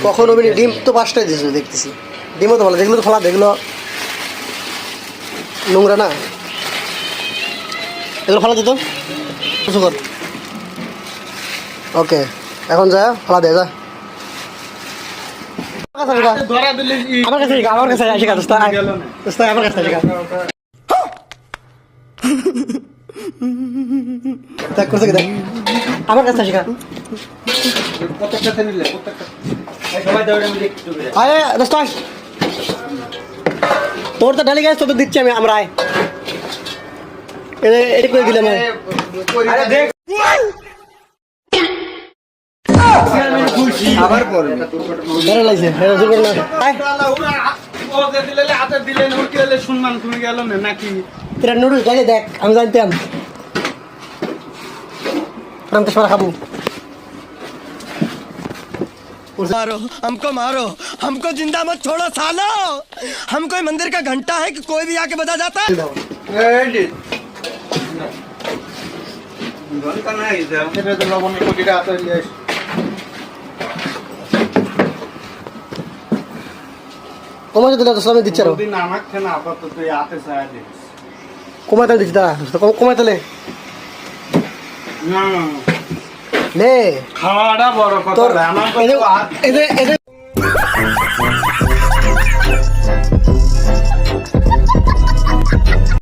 কখনো ডিম তো 5টাই দিয়েছিল দেখতেছি। ডিমও তো ভালো, যেগুলো তো খোলা দেখলো নোংরা না, এগুলো খোলা দিত কর। ওকে এখন যা খোলা দে যা। আমার কাছে শিখা, আমার কাছে শিখা দোস্ত, আমার কাছে শিখা। দেখ করছে কি দেখ, আমার কাছে শিখা। আরে দোস্ত তোর তো ঢালি গেছে, তোর তো দিচ্ছি আমি, আমরা আয় এটা করে দিলাম। আবার পরে ধরে লাগছে শুনলাম তুমি গেল নাকি তোরা নুডলস লাগে দেখ, আমি জানতাম আমি তো সবাই খাবো। मारो हमको मारो, हमको जिंदा मत छोड़ो सालो, हम कोई मंदिर का घंटा है कि कोई भी आके बजा जाता है। কমাতে দিলে তো আমি দিচ্ছি, কমাতে দিচ্ছি, দাঁড়া কমাতে লে খাওয়াটা বড় কথা।